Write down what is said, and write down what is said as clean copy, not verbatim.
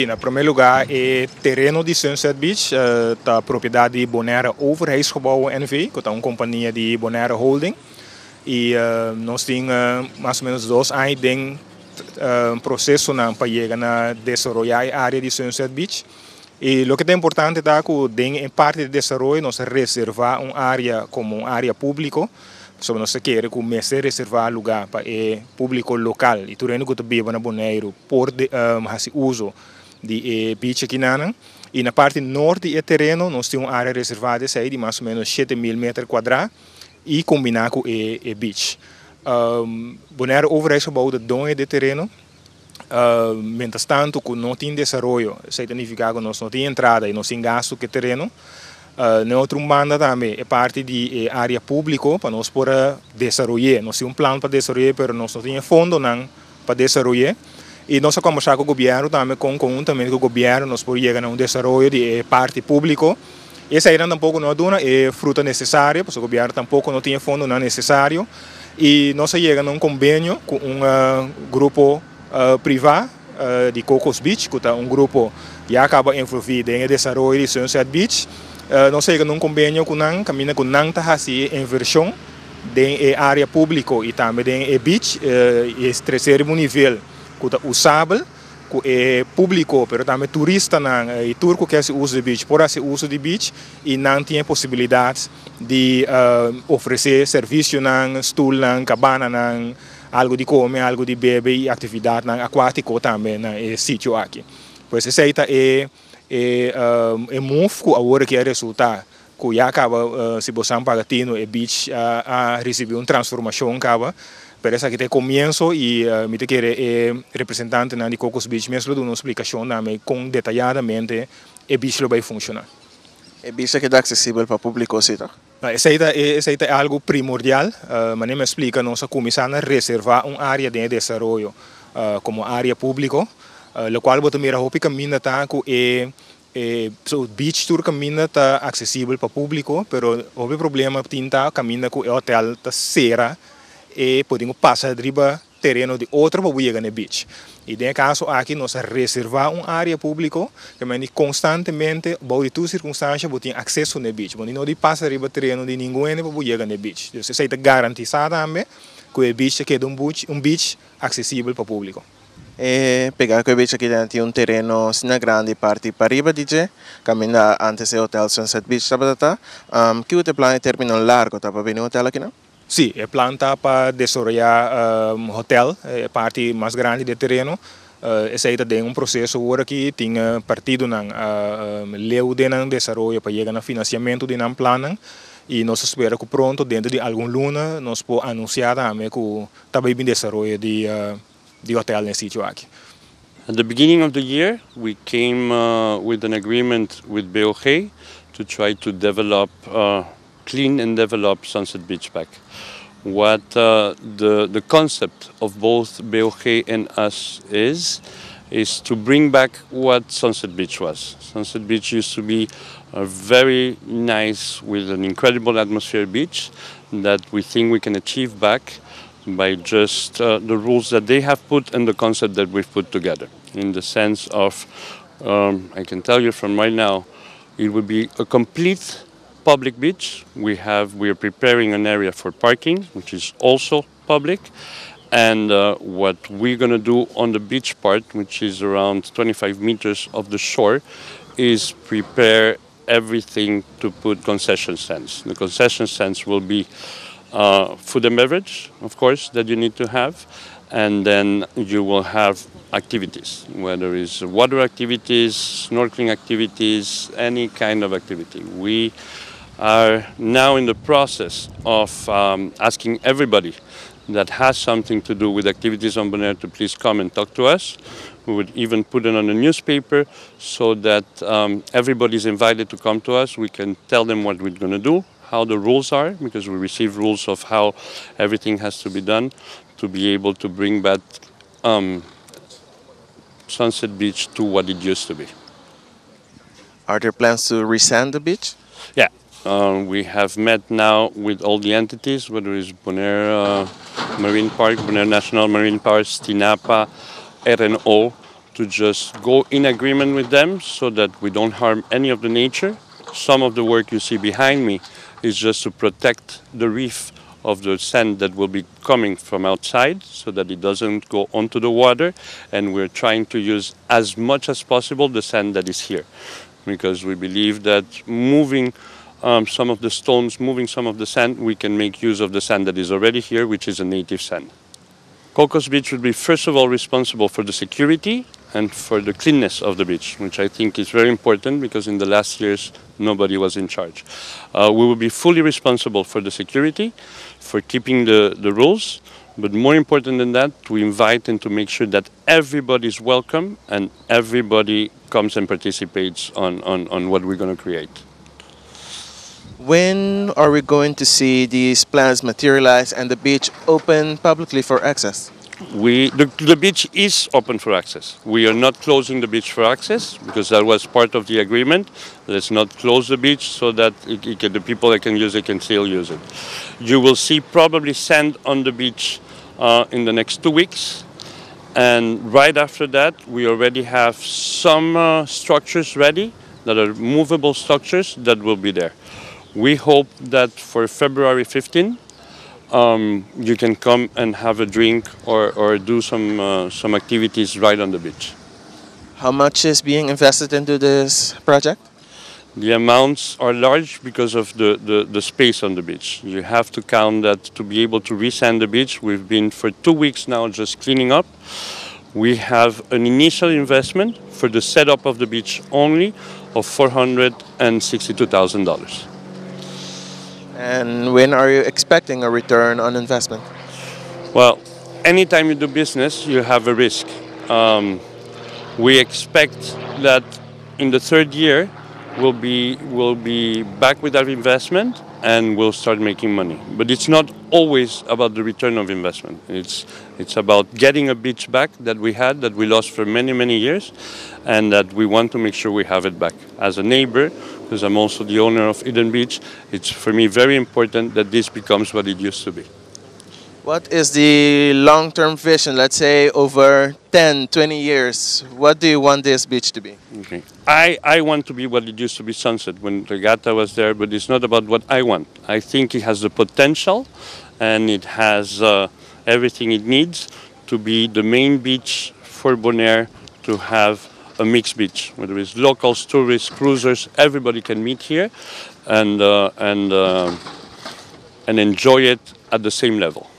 Em primeiro lugar, é terreno de Sunset Beach, da propriedade de Bonaire Overheids Gebouwen NV, que é uma companhia de Bonaire Holdings. E nós temos mais ou menos 2 anos de processo para chegar na desaroya a área de Sunset Beach. E o que é importante é que em parte de desaroyo nós reservar uma área como uma área pública. Sobre nós queremos começar a reservar lugar para o público local. E tudo que vive na Bonaire por fazer uso de beach aqui e na parte norte do terreno nós temos uma área reservada de mais ou menos 7.000 metros quadrados e combinar com o beach. Bonaire Overheids Gebouwen de dono do terreno. Mientras tanto, que não tem desaroyo, significa que nós não tem entrada e não tem gasto que terreno. Na outra banda também é parte de área pública para nós por desaroyar. Nós temos plano para desaroyar, mas nós não temos fundo para desaroyar. E nós conversamos com o governo também, conjuntamente com o governo, nós podemos chegar a um desaroyo de parte pública. Essa aí tampouco não é fruta necessária, porque o governo tampouco não tinha fundo não necessário. E nós chegamos a um convênio com grupo privado de Coco Beach, que é um grupo que acaba envolvido em desaroyo de Sunset Beach. Nós chegamos a um convênio com a caminda com a inversão da área pública e também do beach, e terceiro nível. Que é usável, que é público, mas também turista e turco que usa o beach, por esse uso do beach e não tem possibilidade de oferecer serviço, stool, cabana, algo de comer, algo de beber e atividade aquática também no sítio aqui. Pois esse é move que agora que é resultado, que já acaba se você pagatino o beach a receber uma transformação acaba. Parece que tem começo e me te quer representante de Coco Beach mesmo uma explicação também com detalhadamente o beach vai funcionar. O beach é acessível para o público, sim? Esse é algo primordial, mas nem me explica nós começamos a reservar uma área de desaroyo como área pública, o qual você mira hopi caminha tá com o beach tour caminha tá acessível para o público, pero o problema tinta caminha com o hotel tá sera e podemos passar driba terreno de outro para chegar no beach. E nesse caso aqui nós reservar uma área pública que constantemente, por todas as circunstâncias, você tem acesso no beach. Você não passa driba terreno de ninguém para chegar no beach. Então, isso é garantizado também que o beach é um beach acessível para o público. E pegar que o beach aqui tem um terreno na grande parte para arriba, DJ, caminhar antes do hotel Sunset Beach, que o plano é terminal largo, para vir no hotel aqui, não? Sim, é planta para desaroyar hotel, é a parte mais grande do terreno. Esse aí tem um processo agora que tem partido na leu de desaroyo para chegar no financiamento de plano e nós esperamos que pronto, dentro de algum luna, nós podemos anunciar também que está bem desaroyo de hotel nesse sítio aqui. At the beginning of the year, we came with an agreement with BOG to try to develop clean and develop Sunset Beach back. What the concept of both BOG and us is to bring back what Sunset Beach was. Sunset Beach used to be a very nice, with an incredible atmosphere beach that we think we can achieve back by just the rules that they have put and the concept that we've put together. In the sense of, I can tell you from right now, it would be a complete public beach. We are preparing an area for parking, which is also public. And what we're going to do on the beach part, which is around 25 meters of the shore, is prepare everything to put concession stands. The concession stands will be food and beverage, of course, that you need to have. And then you will have activities, whether it's water activities, snorkeling activities, any kind of activity. We are now in the process of asking everybody that has something to do with activities on Bonaire to please come and talk to us. We would even put it on the newspaper so that everybody's invited to come to us. We can tell them what we're going to do, how the rules are, because we receive rules of how everything has to be done to be able to bring back Sunset Beach to what it used to be. Are there plans to resand the beach? Yeah. We have met now with all the entities, whether it's Bonaire Marine Park, Bonaire National Marine Park, Tinapa, RNO, to just go in agreement with them so that we don't harm any of the nature. Some of the work you see behind me is just to protect the reef of the sand that will be coming from outside so that it doesn't go onto the water, and we're trying to use as much as possible the sand that is here, because we believe that moving some of the stones, moving some of the sand, we can make use of the sand that is already here, which is a native sand. Coco's Beach would be first of all responsible for the security and for the cleanness of the beach, which I think is very important because in the last years nobody was in charge. We will be fully responsible for the security, for keeping the rules, but more important than that, to invite and to make sure that everybody is welcome and everybody comes and participates on what we're going to create. When are we going to see these plans materialize and the beach open publicly for access? The beach is open for access. We are not closing the beach for access because that was part of the agreement. Let's not close the beach so that the people that can use it can still use it. You will see probably sand on the beach in the next 2 weeks. And right after that, we already have some structures ready that are movable structures that will be there. We hope that for February 15, you can come and have a drink or do some activities right on the beach. How much is being invested into this project? The amounts are large because of the space on the beach. You have to count that to be able to resand the beach. We've been for 2 weeks now just cleaning up. We have an initial investment for the setup of the beach only of $462,000. And when are you expecting a return on investment? Well, anytime you do business, you have a risk. We expect that in the 3rd year, we'll be back with our investment and we'll start making money. But it's not always about the return of investment. It's about getting a beach back that we had, that we lost for many, many years, and that we want to make sure we have it back. As a neighbor, because I'm also the owner of Eden Beach, it's for me very important that this becomes what it used to be. What is the long-term vision, let's say over 10, 20 years? What do you want this beach to be? Okay. I want to be what it used to be Sunset when Regatta was there, but it's not about what I want. I think it has the potential and it has everything it needs to be the main beach for Bonaire, to have a mixed beach, whether it's locals, tourists, cruisers, everybody can meet here and enjoy it at the same level.